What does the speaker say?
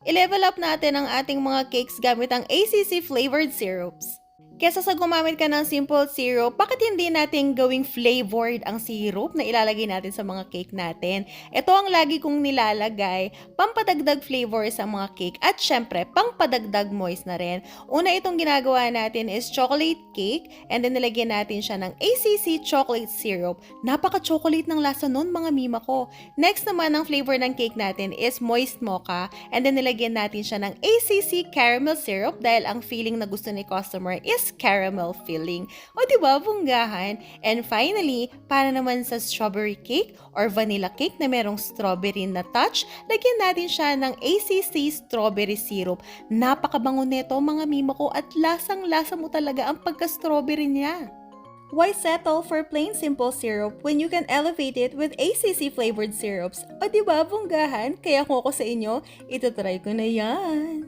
I-level up natin ang ating mga cakes gamit ang ACC flavored syrups. Kesa sa gumamit ka ng simple syrup, bakit hindi natin gawing flavored ang syrup na ilalagay natin sa mga cake natin? Ito ang lagi kong nilalagay, pampadagdag flavor sa mga cake at syempre, pangpadagdag moist na rin. Una itong ginagawa natin is chocolate cake and then nilagyan natin siya ng ACC chocolate syrup. Napaka-chocolate ng lasa nun mga mima ko. Next naman ang flavor ng cake natin is moist mocha and then nilagyan natin siya ng ACC caramel syrup dahil ang feeling na gusto ni customer is caramel filling. O diba, bunggahan? And finally, para naman sa strawberry cake or vanilla cake na merong strawberry na touch, lagyan natin siya ng ACC strawberry syrup. Napakabango nito mga mima ko at lasang-lasa mo talaga ang pagka-strawberry niya. Why settle for plain simple syrup when you can elevate it with ACC flavored syrups? O diba, bunggahan? Kaya kung ako sa inyo, itutry ko na yan.